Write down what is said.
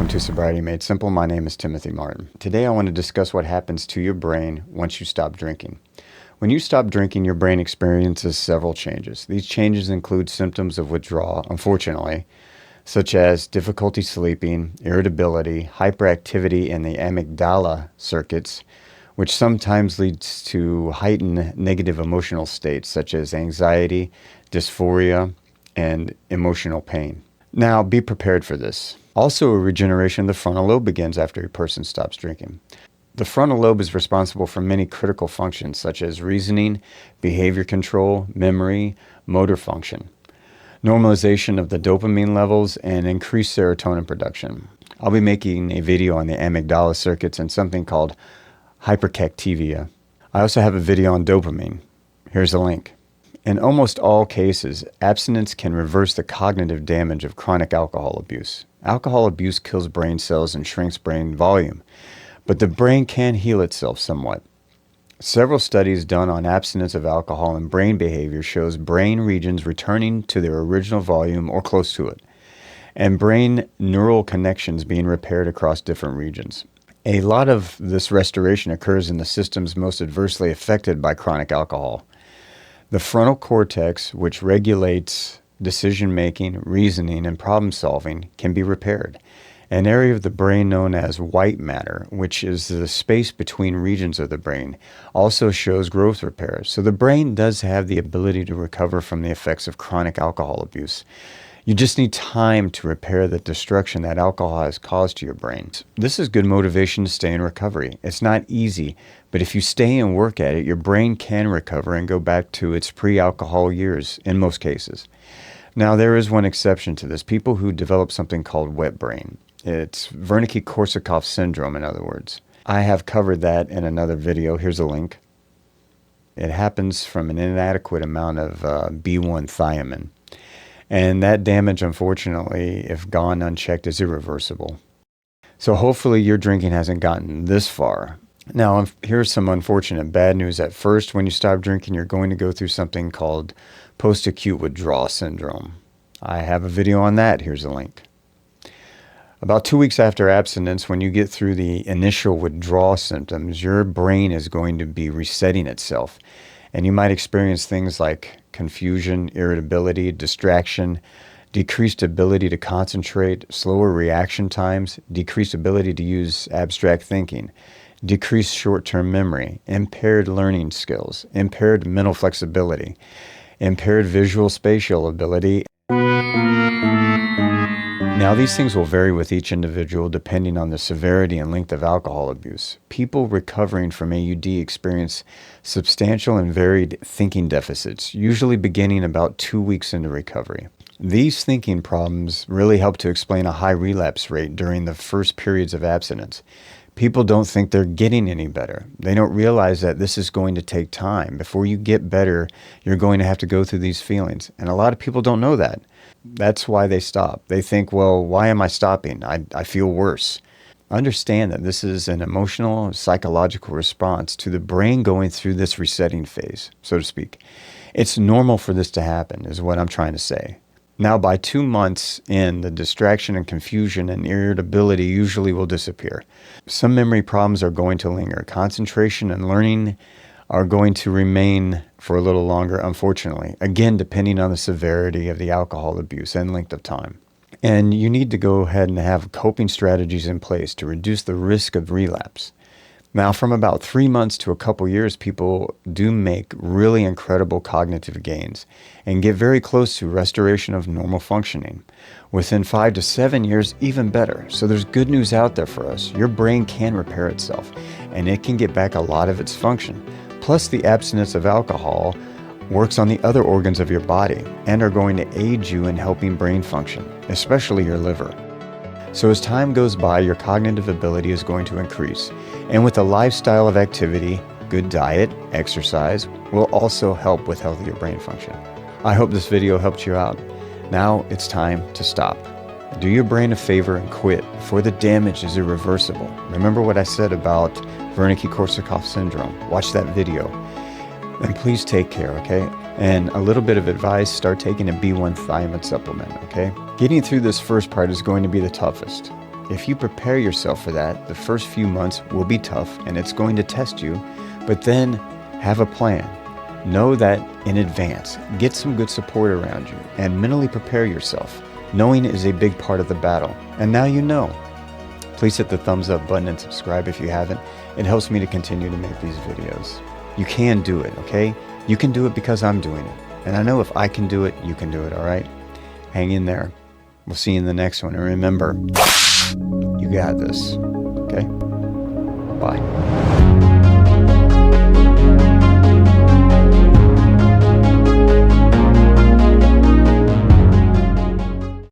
welcome to Sobriety Made Simple. My name is Timothy Martin. Today I want to discuss what happens to your brain once you stop drinking. When you stop drinking, your brain experiences several changes. These changes include symptoms of withdrawal, unfortunately, such as difficulty sleeping, irritability, hyperactivity in the amygdala circuits, which sometimes leads to heightened negative emotional states such as anxiety, dysphoria, and emotional pain. Now, be prepared for this. Also, a regeneration of the frontal lobe begins after a person stops drinking. The frontal lobe is responsible for many critical functions such as reasoning, behavior control, memory, motor function, normalization of the dopamine levels, and increased serotonin production. I'll be making a video on the amygdala circuits and something called hyperactivia. I also have a video on dopamine. Here's a link. In almost all cases, abstinence can reverse the cognitive damage of chronic alcohol abuse. Alcohol abuse kills brain cells and shrinks brain volume, but the brain can heal itself somewhat. Several studies done on abstinence of alcohol and brain behavior shows brain regions returning to their original volume or close to it, and brain neural connections being repaired across different regions. A lot of this restoration occurs in the systems most adversely affected by chronic alcohol. The frontal cortex, which regulates decision-making, reasoning, and problem-solving, can be repaired. An area of the brain known as white matter, which is the space between regions of the brain, also shows growth repair. So the brain does have the ability to recover from the effects of chronic alcohol abuse. You just need time to repair the destruction that alcohol has caused to your brain. This is good motivation to stay in recovery. It's not easy, but if you stay and work at it, your brain can recover and go back to its pre-alcohol years in most cases. Now, there is one exception to this. People who develop something called wet brain. It's Wernicke-Korsakoff syndrome, in other words. I have covered that in another video. Here's a link. It happens from an inadequate amount of B1 thiamine. And that damage, unfortunately, if gone unchecked, is irreversible. So hopefully your drinking hasn't gotten this far. Now, here's some unfortunate bad news. At first, when you stop drinking, you're going to go through something called post-acute withdrawal syndrome. I have a video on that. Here's a link. About 2 weeks after abstinence, when you get through the initial withdrawal symptoms, your brain is going to be resetting itself. And you might experience things like confusion, irritability, distraction, decreased ability to concentrate, slower reaction times, decreased ability to use abstract thinking, decreased short-term memory, impaired learning skills, impaired mental flexibility, impaired visual spatial ability. Now, these things will vary with each individual depending on the severity and length of alcohol abuse. People recovering from AUD experience substantial and varied thinking deficits, usually beginning about 2 weeks into recovery. These thinking problems really help to explain a high relapse rate during the first periods of abstinence. People don't think they're getting any better. They don't realize that this is going to take time. Before you get better, you're going to have to go through these feelings. And a lot of people don't know that. That's why they stop. They think, well, why am I stopping? I feel worse. Understand that this is an emotional, psychological response to the brain going through this resetting phase, so to speak. It's normal for this to happen, is what I'm trying to say. Now, by 2 months in, the distraction and confusion and irritability usually will disappear. Some memory problems are going to linger. Concentration and learning are going to remain for a little longer, unfortunately. Again, depending on the severity of the alcohol abuse and length of time. And you need to go ahead and have coping strategies in place to reduce the risk of relapse. Now, from about 3 months to a couple years, people do make really incredible cognitive gains and get very close to restoration of normal functioning. Within 5 to 7 years, even better. So there's good news out there for us. Your brain can repair itself, and it can get back a lot of its function. Plus, the abstinence of alcohol works on the other organs of your body and are going to aid you in helping brain function, especially your liver. So as time goes by, your cognitive ability is going to increase. And with a lifestyle of activity, good diet, exercise will also help with healthier brain function. I hope this video helped you out. Now it's time to stop. Do your brain a favor and quit, for the damage is irreversible. Remember what I said about Wernicke-Korsakoff syndrome. Watch that video. And please take care, okay? And a little bit of advice, start taking a B1 thiamine supplement, okay? Getting through this first part is going to be the toughest. If you prepare yourself for that, the first few months will be tough and it's going to test you, but then have a plan. Know that in advance. Get some good support around you and mentally prepare yourself. Knowing is a big part of the battle, and now you know. Please hit the thumbs up button and subscribe if you haven't. It helps me to continue to make these videos. You can do it, okay? You can do it because I'm doing it. And I know if I can do it, you can do it, all right? Hang in there. We'll see you in the next one. And remember, you got this, okay? Bye.